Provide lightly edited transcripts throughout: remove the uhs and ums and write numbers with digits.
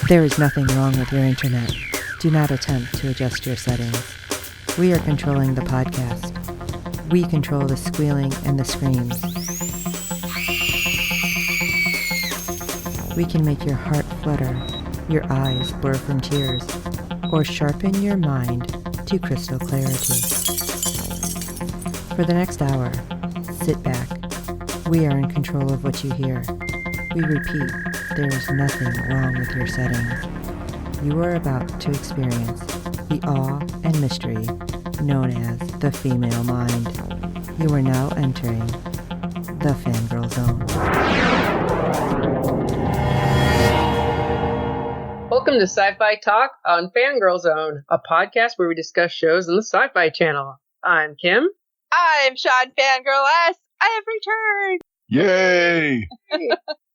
There is nothing wrong with your internet. Do not attempt to adjust your settings. We are controlling the podcast. We control the squealing and the screams. We can make your heart flutter, your eyes blur from tears, or sharpen your mind to crystal clarity. For the next hour, sit back. We are in control of what you hear. We repeat, there is nothing wrong with your settings. You are about to experience the awe and mystery known as the female mind. You are now entering the Fangirl Zone. Welcome to Sci-Fi Talk on Fangirl Zone, a podcast where we discuss shows on the Sci-Fi Channel. I'm Kim. I'm Shawn Fangirl S. I have returned. Yay!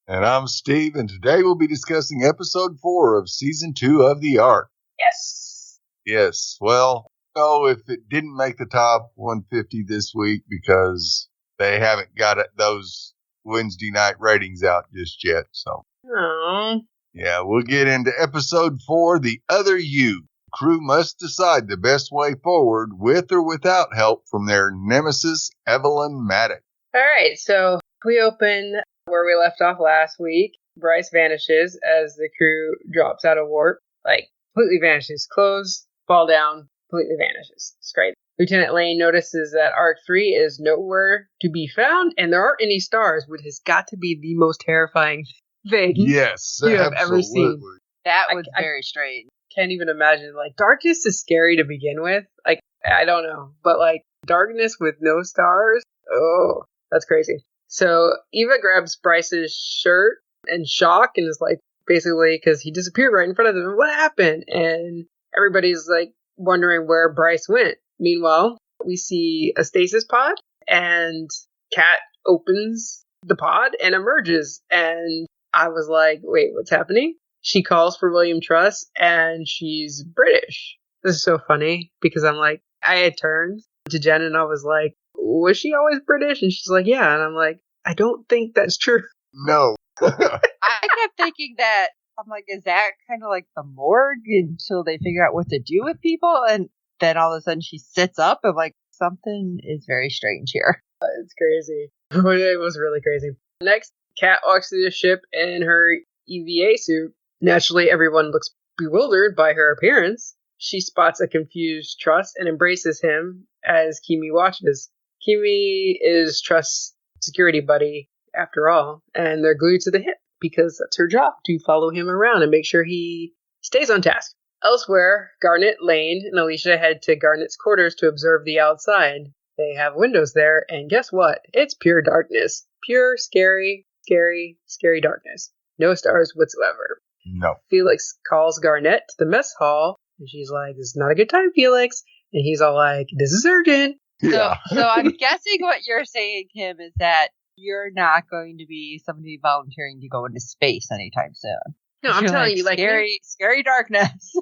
And I'm Steve, and today we'll be discussing episode 4 of season 2 of The Ark. Yes! Yes, well, if it didn't make the top 150 this week because they haven't got those Wednesday night ratings out just yet, so. Aww. Yeah, we'll get into episode 4, The Other You. Crew must decide the best way forward with or without help from their nemesis, Evelyn Maddox. Alright, so we open where we left off last week. Bryce vanishes as the crew drops out of warp. Completely vanishes. Clothes fall down, completely vanishes. It's great. Lieutenant Lane notices that Arc 3 is nowhere to be found, and there aren't any stars, which has got to be the most terrifying thing Yes, you absolutely. have ever seen. That was very strange. Can't even imagine. Darkness is scary to begin with. I don't know. But, darkness with no stars? Oh, that's crazy. So, Eva grabs Bryce's shirt in shock and is basically, because he disappeared right in front of them, what happened? And everybody's, wondering where Bryce went. Meanwhile, we see a stasis pod, and Kat opens the pod and emerges. And I was like, wait, what's happening? She calls for William Truss, and she's British. This is so funny, because I had turned to Jen, and I was like, was she always British? And she's like, yeah. And I'm like, I don't think that's true. No. I kept thinking that, I'm like, is that kind of like the morgue until they figure out what to do with people? And then all of a sudden she sits up and something is very strange here. It's crazy. It was really crazy. Next, Kat walks through the ship in her EVA suit. Naturally, everyone looks bewildered by her appearance. She spots a confused Truss and embraces him as Kimi watches. Kimi is Truss' security buddy, after all, and they're glued to the hip because that's her job, to follow him around and make sure he stays on task. Elsewhere, Garnet, Lane, and Alicia head to Garnet's quarters to observe the outside. They have windows there, and guess what? It's pure darkness. Pure, scary, scary, scary darkness. No stars whatsoever. No. Felix calls Garnet to the mess hall, and she's like, this is not a good time, Felix. And he's all like, this is urgent. Yeah. So I'm guessing what you're saying, Kim, is that you're not going to be somebody volunteering to go into space anytime soon. No, I'm telling you, scary darkness.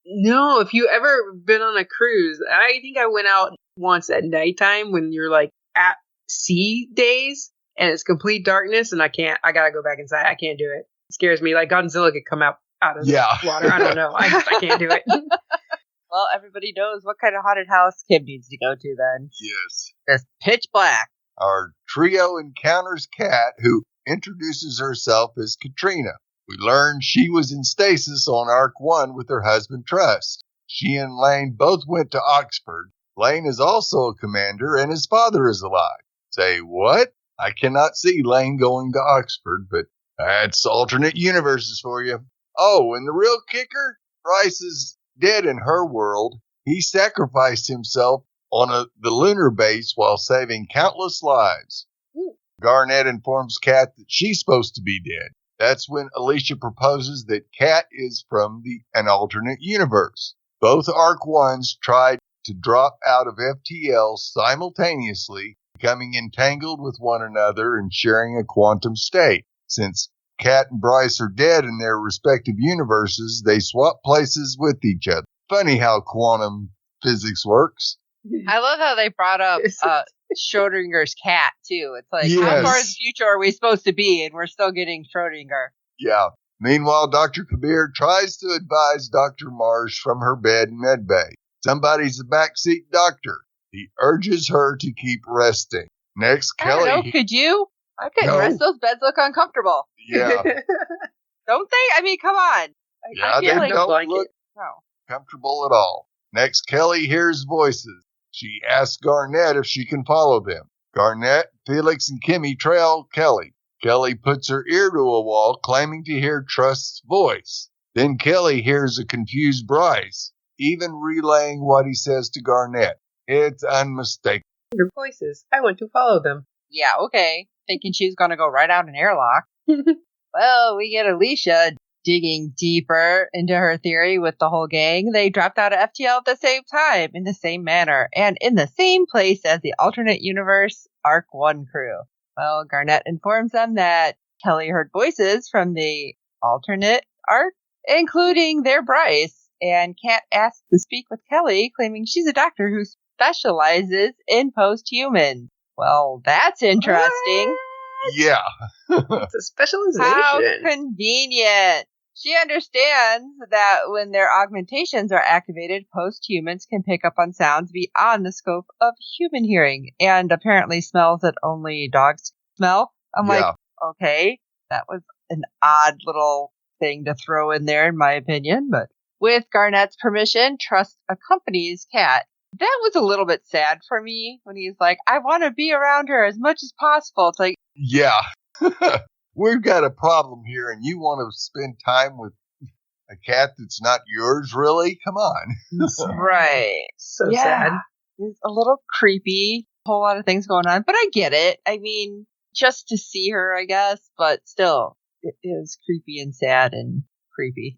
No, if you ever been on a cruise, I think I went out once at nighttime when you're at sea days and it's complete darkness and I gotta go back inside. I can't do it. It scares me. Godzilla could come out of the water. I don't know. I can't do it. Well, everybody knows what kind of haunted house Kim needs to go to then. Yes. It's pitch black. Our trio encounters Kat, who introduces herself as Katrina. We learn she was in stasis on Ark 1 with her husband Truss. She and Lane both went to Oxford. Lane is also a commander and his father is alive. Say what? I cannot see Lane going to Oxford, but that's alternate universes for you. Oh, and the real kicker? Bryce is dead in her world. He sacrificed himself on the lunar base while saving countless lives. Garnet informs Kat that she's supposed to be dead. That's when Alicia proposes that Kat is from an alternate universe. Both Ark 1s tried to drop out of FTL simultaneously, becoming entangled with one another and sharing a quantum state. Since Kat and Bryce are dead in their respective universes, they swap places with each other. Funny how quantum physics works. I love how they brought up Schrodinger's cat, too. It's Yes. How far in the future are we supposed to be? And we're still getting Schrodinger. Yeah. Meanwhile, Dr. Kabir tries to advise Dr. Marsh from her bed in medbay. Somebody's a backseat doctor. He urges her to keep resting. Next, I don't Kelly. know, could you? I couldn't No. rest. Those beds look uncomfortable. Yeah, Don't they? I mean, come on. yeah, I they feel like, no don't blanket. look no. comfortable at all. Next, Kelly hears voices. She asks Garnett if she can follow them. Garnett, Felix, and Kimmy trail Kelly. Kelly puts her ear to a wall, claiming to hear Trust's voice. Then Kelly hears a confused Bryce, even relaying what he says to Garnett. It's unmistakable. Your voices. I want to follow them. Yeah, okay. Thinking she's going to go right out an airlock. Well, we get Alicia digging deeper into her theory with the whole gang. They dropped out of FTL at the same time, in the same manner, and in the same place as the alternate universe Arc 1 crew. Well, Garnett informs them that Kelly heard voices from the alternate Arc, including their Bryce, and Kat asks to speak with Kelly, claiming she's a doctor who specializes in post-humans. Well, that's interesting. Yeah. It's a specialization. How convenient. She understands that when their augmentations are activated, post-humans can pick up on sounds beyond the scope of human hearing, and apparently smells that only dogs smell. I'm like, okay, that was an odd little thing to throw in there, in my opinion, but with Garnett's permission, Trust accompanies Kat. That was a little bit sad for me when he's like, I want to be around her as much as possible. It's like, Yeah. We've got a problem here, and you want to spend time with a cat that's not yours, really? Come on. right. So sad. It's a little creepy. A whole lot of things going on, but I get it. I mean, just to see her, I guess, but still, it is creepy and sad and creepy.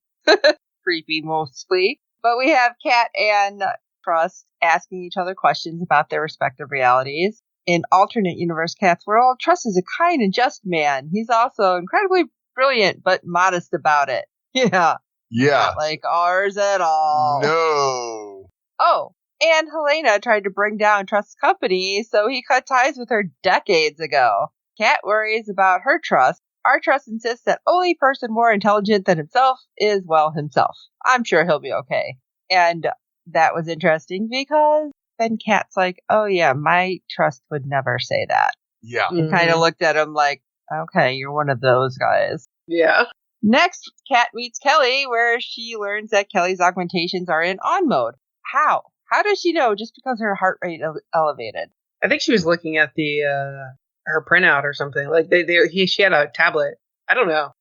Creepy mostly. But we have Kat and Trust asking each other questions about their respective realities. In alternate universe Kat's world, Trust is a kind and just man. He's also incredibly brilliant, but modest about it. Yeah. Yeah. Not like ours at all. No. Oh, and Helena tried to bring down Trust's company, so he cut ties with her decades ago. Kat worries about her Trust. Our Trust insists that only person more intelligent than himself is, well, himself. I'm sure he'll be okay. And that was interesting because then Kat's like, oh yeah, my Trust would never say that. Yeah. And kind of looked at him like, okay, you're one of those guys. Yeah. Next, Kat meets Kelly, where she learns that Kelly's augmentations are in on mode. How? How does she know just because her heart rate elevated? I think she was looking at the her printout or something. Like she had a tablet. I don't know.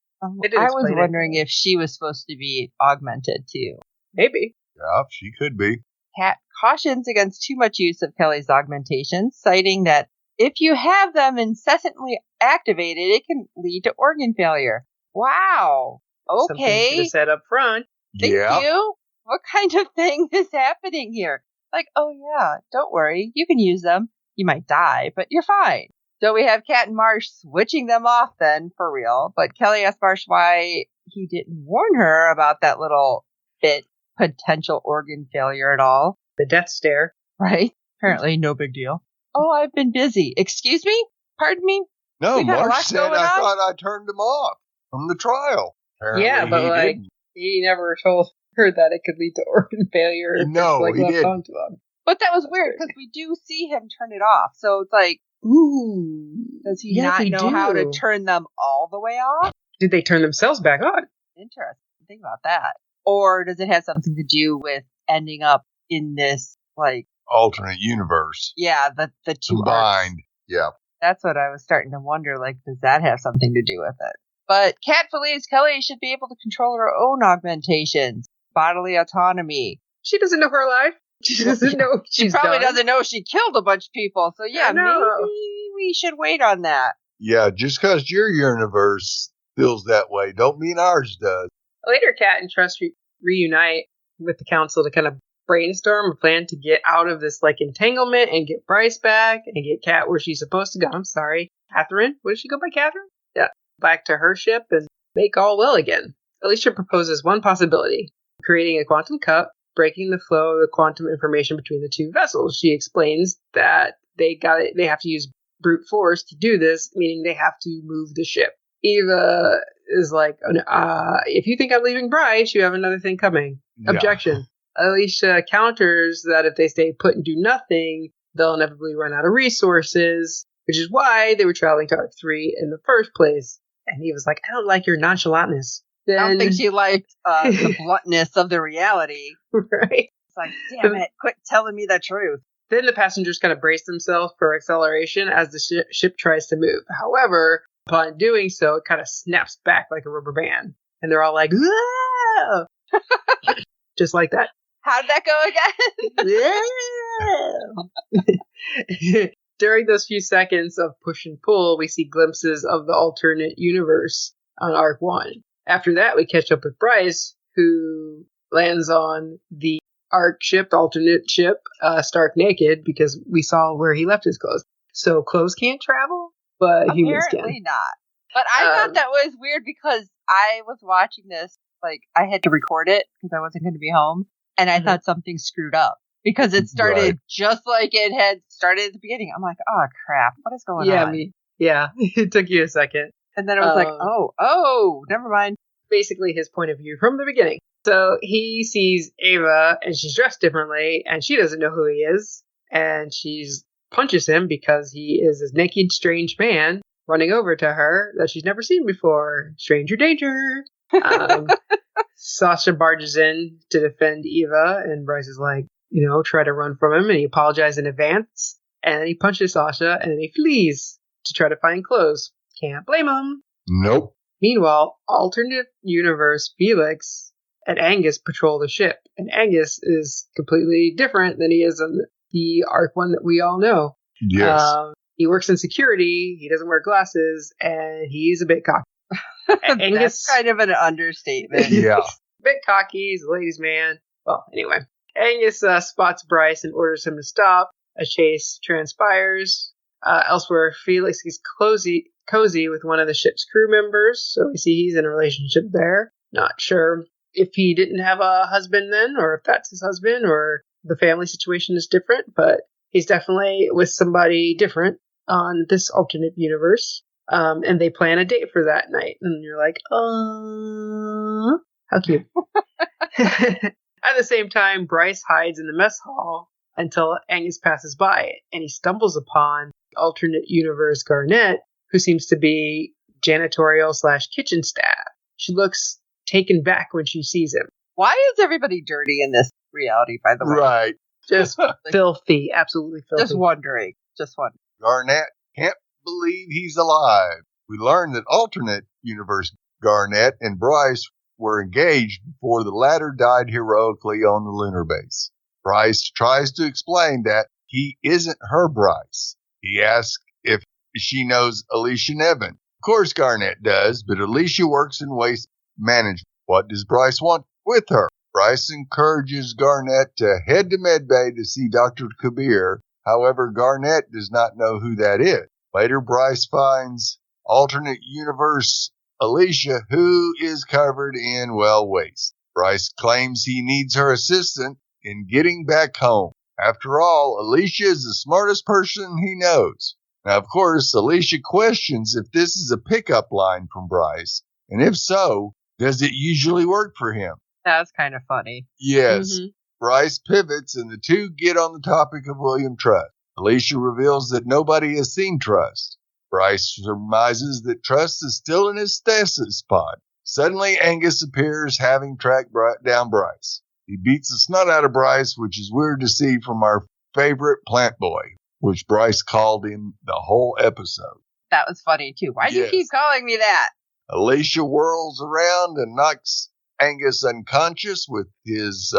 They didn't I was explain it. wondering if she was supposed to be augmented too. Maybe. Yeah, she could be. Kat cautions against too much use of Kelly's augmentations, citing that if you have them incessantly activated, it can lead to organ failure. Wow. Something Okay. to set up front. Thank Yeah. you. What kind of thing is happening here? Like, oh yeah, don't worry. You can use them. You might die, but you're fine. So we have Kat and Marsh switching them off then, for real. But Kelly asked Marsh why he didn't warn her about that little bit potential organ failure at all. The death stare. Right? Apparently no big deal. Oh, I've been busy. Excuse me? Pardon me? No, We got a lot Marsh said going I on. thought I turned him off from the trial. Apparently Yeah, but he like didn't. he never told her that it could lead to organ failure. If No, it's, he left didn't. onto him. But that was weird because we do see him turn it off. So it's like, Ooh. does he Yeah, not they know how to do. turn them all the way off? Did they turn themselves back on? Interesting. Think about that. Or does it have something to do with ending up in this, like, Alternate universe. yeah, the two arcs? Combined. Yeah. That's what I was starting to wonder, like, does that have something to do with it? But Kat believes Kelly should be able to control her own augmentations, bodily autonomy. She doesn't know her life. She doesn't know what She she's probably done. doesn't know she killed a bunch of people, so yeah, I know. maybe we should wait on that. Yeah, just because your universe feels that way don't mean ours does. Later, Kat and Trust reunite with the council to kind of brainstorm a plan to get out of this like entanglement and get Bryce back and get Kat where she's supposed to go. I'm sorry, Catherine. What does she go by, Catherine? Yeah, back to her ship and make all well again. Alicia proposes one possibility: creating a quantum cup, breaking the flow of the quantum information between the two vessels. She explains that they have to use brute force to do this, meaning they have to move the ship. Eva is like, if you think I'm leaving Bryce, you have another thing coming. Yeah. Objection. Alicia counters that if they stay put and do nothing, they'll inevitably run out of resources, which is why they were traveling to Arc 3 in the first place. And he was like, I don't like your nonchalantness. Then, I don't think she liked the bluntness of the reality. Right? It's like, damn it, quit telling me the truth. Then the passengers kind of brace themselves for acceleration as the ship tries to move. However, upon doing so, it kind of snaps back like a rubber band. And they're all like, "Whoa!" Just like that. How did that go again? During those few seconds of push and pull, we see glimpses of the alternate universe on Arc 1. After that, we catch up with Bryce, who lands on the Arc ship, alternate ship, stark naked, because we saw where he left his clothes. So clothes can't travel, but humans can. Apparently not. But I thought that was weird because I was watching this, like, I had to record it because I wasn't going to be home, and I thought something screwed up because it started just like it had started at the beginning. I'm like, oh, crap, what is going on? Yeah, it took you a second. And then I was like, oh, never mind. Basically his point of view from the beginning. So he sees Ava, and she's dressed differently, and she doesn't know who he is, and she punches him because he is this naked, strange man running over to her that she's never seen before. Stranger danger. Sasha barges in to defend Eva, and Bryce is like, try to run from him, and he apologizes in advance, and then he punches Sasha, and then he flees to try to find clothes. Can't blame him. Nope. Meanwhile, alternate universe Felix and Angus patrol the ship, and Angus is completely different than he is in the Arc 1 that we all know. Yes. He works in security, he doesn't wear glasses, and he's a bit cocky. Angus, That's kind of an understatement. Yeah. bit cocky, he's a ladies' man. Well, anyway. Angus spots Bryce and orders him to stop. A chase transpires. Elsewhere, Felix is cozy with one of the ship's crew members, so we see he's in a relationship there. Not sure if he didn't have a husband then, or if that's his husband, or the family situation is different, but he's definitely with somebody different on this alternate universe. And they plan a date for that night, and you're like, how cute. At the same time, Bryce hides in the mess hall until Angus passes by, and he stumbles upon alternate universe Garnet, who seems to be janitorial/kitchen staff. She looks taken back when she sees him. Why is everybody dirty in this reality, by the way? Right. Just filthy, absolutely filthy. Just wondering. Garnet can't believe he's alive. We learn that alternate universe Garnet and Bryce were engaged before the latter died heroically on the lunar base. Bryce tries to explain that he isn't her Bryce. He asks if she knows Alicia Nevin. Of course Garnet does, but Alicia works in waste management. What does Bryce want with her? Bryce encourages Garnet to head to Medbay to see Dr. Kabir. However, Garnet does not know who that is. Later, Bryce finds alternate universe Alicia, who is covered in, waste. Bryce claims he needs her assistance in getting back home. After all, Alicia is the smartest person he knows. Now, of course, Alicia questions if this is a pickup line from Bryce, and if so, does it usually work for him? That's kind of funny. Yes. Mm-hmm. Bryce pivots, and the two get on the topic of William Trust. Alicia reveals that nobody has seen Trust. Bryce surmises that Trust is still in his stasis pod. Suddenly, Angus appears, having tracked down Bryce. He beats the snot out of Bryce, which is weird to see from our favorite plant boy, which Bryce called him the whole episode. That was funny, too. Why do you keep calling me that? Alicia whirls around and knocks Angus unconscious with his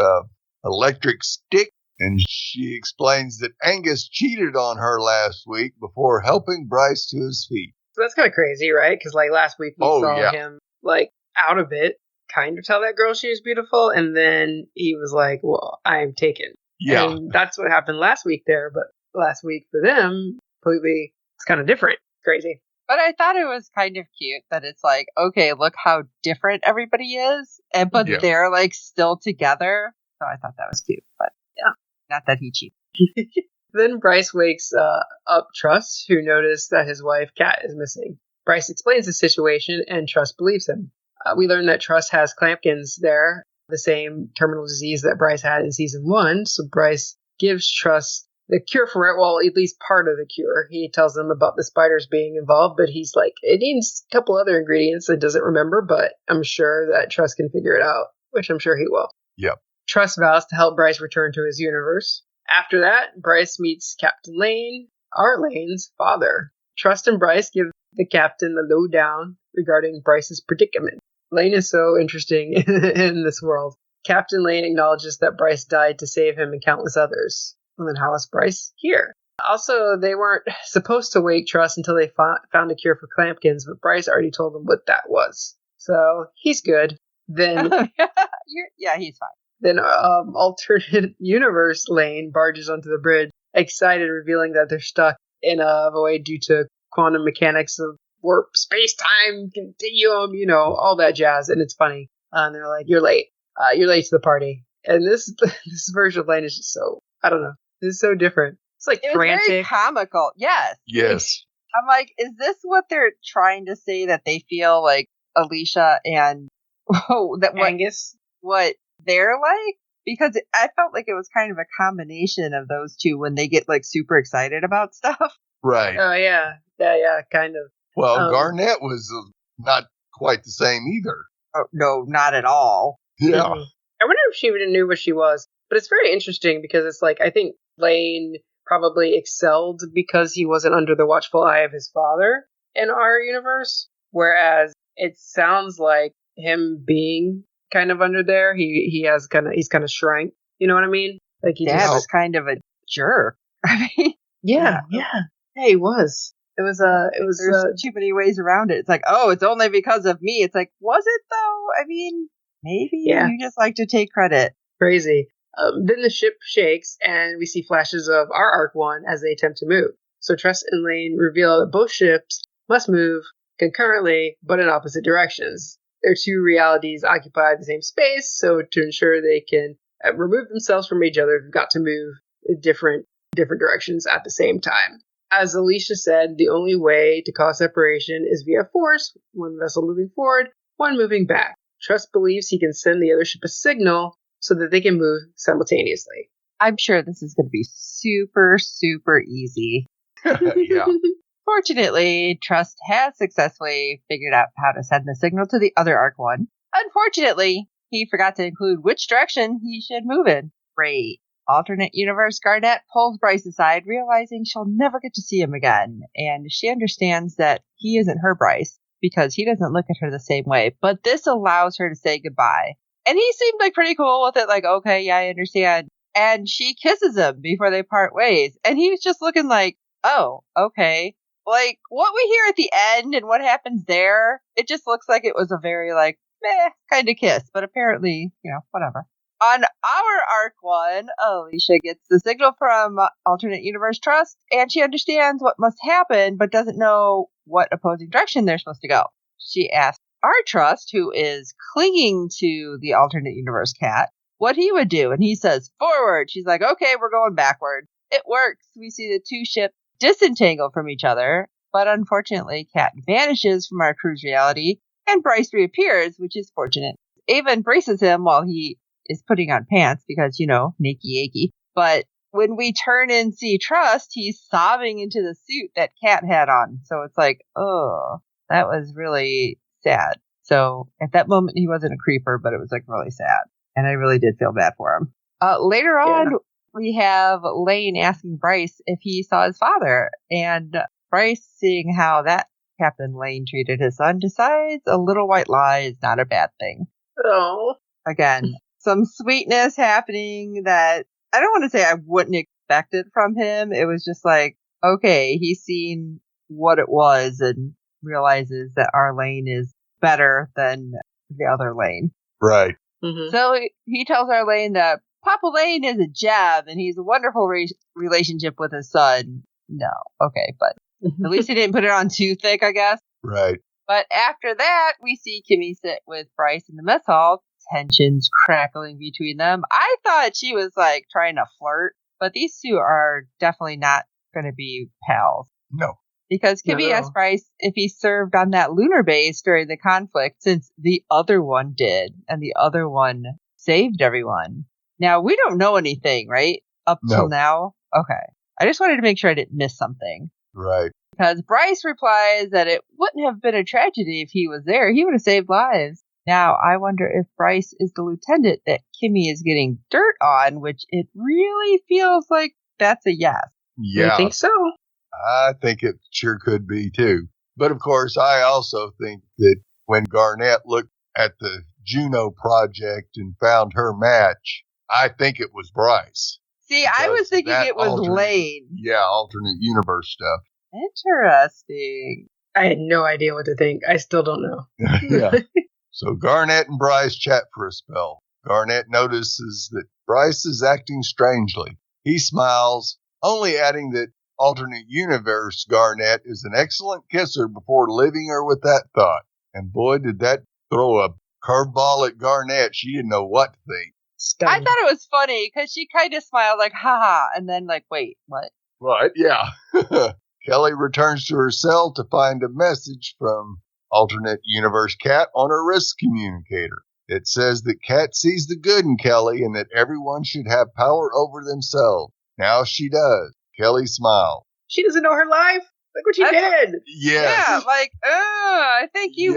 electric stick, and she explains that Angus cheated on her last week before helping Bryce to his feet. So that's kind of crazy, right? Because last week we saw him out of it, kind of tell that girl she was beautiful, and then he was like, well, I'm taken. Yeah. And that's what happened last week there, but last week for them, completely, it's kind of different. Crazy. But I thought it was kind of cute that it's like, okay, look how different everybody is, but they're still together. So I thought that was cute, but yeah, not that he cheated. Then Bryce wakes up Trust, who noticed that his wife, Kat, is missing. Bryce explains the situation, and Trust believes him. We learn that Trust has clampkins there, the same terminal disease that Bryce had in season 1. So Bryce gives Trust the cure for it, well, at least part of the cure. He tells them about the spiders being involved, but he's like, it needs a couple other ingredients that doesn't remember, but I'm sure that Trust can figure it out, which I'm sure he will. Yep. Trust vows to help Bryce return to his universe. After that, Bryce meets Captain Lane, our Lane's father. Trust and Bryce give the captain the lowdown regarding Bryce's predicament. Lane is so interesting in this world. Captain Lane acknowledges that Bryce died to save him and countless others. Well, then how is Bryce here? Also, they weren't supposed to wake Trust until they found a cure for clampkins, but Bryce already told them what that was. So he's good. Then, yeah, he's fine. Then alternate universe Lane barges onto the bridge, excited, revealing that they're stuck in a void due to quantum mechanics of warp, space-time, continuum, all that jazz. And it's funny. And they're like, you're late. You're late to the party. And this version of Lane is just so, I don't know. This is so different. It's like frantic. Very comical. Yes. Yes. I'm like, is this what they're trying to say, that they feel like Alicia and Angus? What they're like? Because I felt like it was kind of a combination of those two when they get like super excited about stuff. Right. Oh, yeah. Yeah, kind of. Well, Garnett was not quite the same either. Oh, no, not at all. Yeah. Mm-hmm. I wonder if she even knew what she was. But it's very interesting because it's like, I think Lane probably excelled because he wasn't under the watchful eye of his father in our universe. Whereas it sounds like him being kind of under there, he's kind of shrank. You know what I mean? Like Dad was kind of a jerk. I mean, yeah, he was. There's too many ways around it. It's like, oh, it's only because of me. It's like, was it though? I mean, maybe you just like to take credit. Crazy. Then the ship shakes, and we see flashes of our Arc 1 as they attempt to move. So Trust and Lane reveal that both ships must move concurrently, but in opposite directions. Their two realities occupy the same space, so to ensure they can remove themselves from each other, they've got to move in different directions at the same time. As Alicia said, the only way to cause separation is via force, one vessel moving forward, one moving back. Trust believes he can send the other ship a signal so that they can move simultaneously. I'm sure this is going to be super, super easy. Yeah. Fortunately, Trust has successfully figured out how to send the signal to the other Arc 1. Unfortunately, he forgot to include which direction he should move in. Great. Alternate universe Garnett pulls Bryce aside, realizing she'll never get to see him again. And she understands that he isn't her Bryce because he doesn't look at her the same way. But this allows her to say goodbye. And he seemed like pretty cool with it, like, okay, yeah, I understand. And she kisses him before they part ways. And he was just looking like, oh, okay. Like, what we hear at the end and what happens there, it just looks like it was a very, like, meh kind of kiss. But apparently, whatever. On our Arc 1, Alicia gets the signal from Alternate Universe Trust, and she understands what must happen, but doesn't know what opposing direction they're supposed to go. She asks our Trust, who is clinging to the Alternate Universe cat, what he would do, and he says, forward. She's like, okay, we're going backward. It works. We see the two ships disentangle from each other, but unfortunately, Cat vanishes from our cruise reality, and Bryce reappears, which is fortunate. Ava embraces him while he is putting on pants because, nakey achy. But when we turn and see Trust, he's sobbing into the suit that Cat had on. So it's like, oh, that was really sad. So at that moment, he wasn't a creeper, but it was like really sad. And I really did feel bad for him. Later on, we have Lane asking Bryce if he saw his father. And Bryce, seeing how that Captain Lane treated his son, decides a little white lie is not a bad thing. Oh. Again, some sweetness happening that I don't want to say I wouldn't expect it from him. It was just like, okay, he's seen what it was and realizes that our Lane is better than the other Lane. Right. Mm-hmm. So he tells our Lane that Papa Lane is a gem and he's a wonderful relationship with his son. No. Okay. But at least he didn't put it on too thick, I guess. Right. But after that, we see Kimmy sit with Bryce in the mess hall. Tensions crackling between them. I thought she was like trying to flirt, but these two are definitely not going to be pals. No. Because Kimmy asked Bryce if he served on that lunar base during the conflict since the other one did and the other one saved everyone. Now, we don't know anything, right? Up till now? Okay. I just wanted to make sure I didn't miss something. Right. Because Bryce replies that it wouldn't have been a tragedy if he was there. He would have saved lives. Now, I wonder if Bryce is the lieutenant that Kimmy is getting dirt on, which it really feels like that's a yes. Yeah. I think so. I think it sure could be, too. But, of course, I also think that when Garnett looked at the Juno project and found her match, I think it was Bryce. See, I was thinking it was Lane. Yeah, alternate universe stuff. Interesting. I had no idea what to think. I still don't know. Yeah. So Garnett and Bryce chat for a spell. Garnett notices that Bryce is acting strangely. He smiles, only adding that alternate universe Garnett is an excellent kisser before leaving her with that thought. And boy, did that throw a curveball at Garnett. She didn't know what to think. Stunning. I thought it was funny because she kind of smiled like, haha, and then like, wait, what? Right, yeah. Kelly returns to her cell to find a message from alternate universe Kat on her wrist communicator. It says that Kat sees the good in Kelly and that everyone should have power over themselves. Now she does. Kelly smiled. She doesn't know her life. Look what she did. Yes. Yeah, like, I think you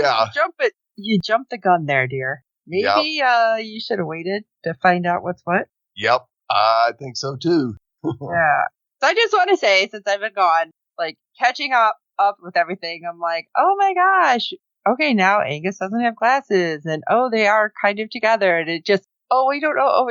jumped the gun there, dear. Maybe you should have waited to find out what's what. Yep, I think so too. Yeah. So I just want to say, since I've been gone, like catching up with everything, I'm like, oh my gosh. Okay, now Angus doesn't have glasses, and they are kind of together, and it just, we don't know,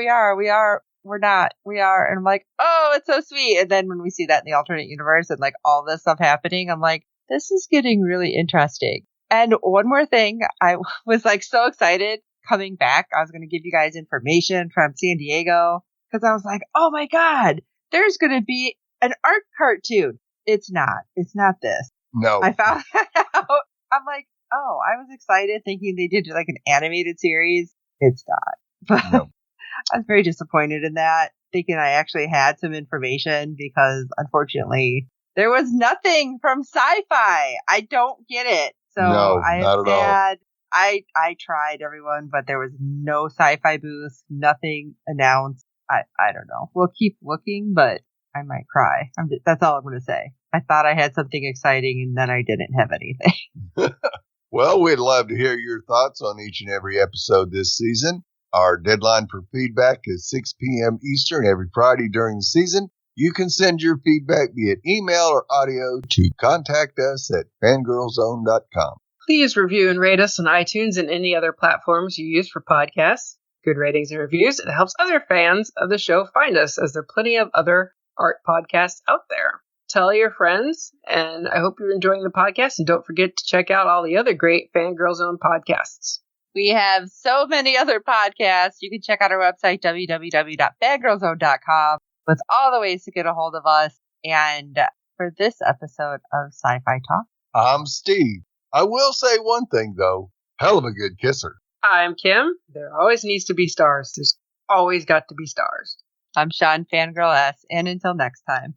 we're not, and I'm like, oh, it's so sweet. And then when we see that in the alternate universe and like all this stuff happening, I'm like, this is getting really interesting. And one more thing, I was like so excited coming back. I was going to give you guys information from San Diego because I was like, oh my God, there's going to be an art cartoon. It's not this. No. I found that out. I'm like, I was excited thinking they did like an animated series. It's not. But no. I was very disappointed in that, thinking I actually had some information because unfortunately there was nothing from Sci-Fi. I don't get it. So no, not at all. I tried, everyone, but there was no Sci-Fi booth, nothing announced. I don't know. We'll keep looking, but I might cry. That's all I'm going to say. I thought I had something exciting, and then I didn't have anything. Well, we'd love to hear your thoughts on each and every episode this season. Our deadline for feedback is 6 p.m. Eastern every Friday during the season. You can send your feedback via email or audio to contact us at fangirlzone.com. Please review and rate us on iTunes and any other platforms you use for podcasts. Good ratings and reviews. It helps other fans of the show find us, as there are plenty of other art podcasts out there. Tell your friends, and I hope you're enjoying the podcast. And don't forget to check out all the other great Fangirl Zone podcasts. We have so many other podcasts. You can check out our website, www.fangirlzone.com, with all the ways to get a hold of us. And for this episode of Sci-Fi Talk, I'm Steve. I will say one thing, though. Hell of a good kisser. I'm Kim. There always needs to be stars. There's always got to be stars. I'm Shawn, Fangirl S. And until next time.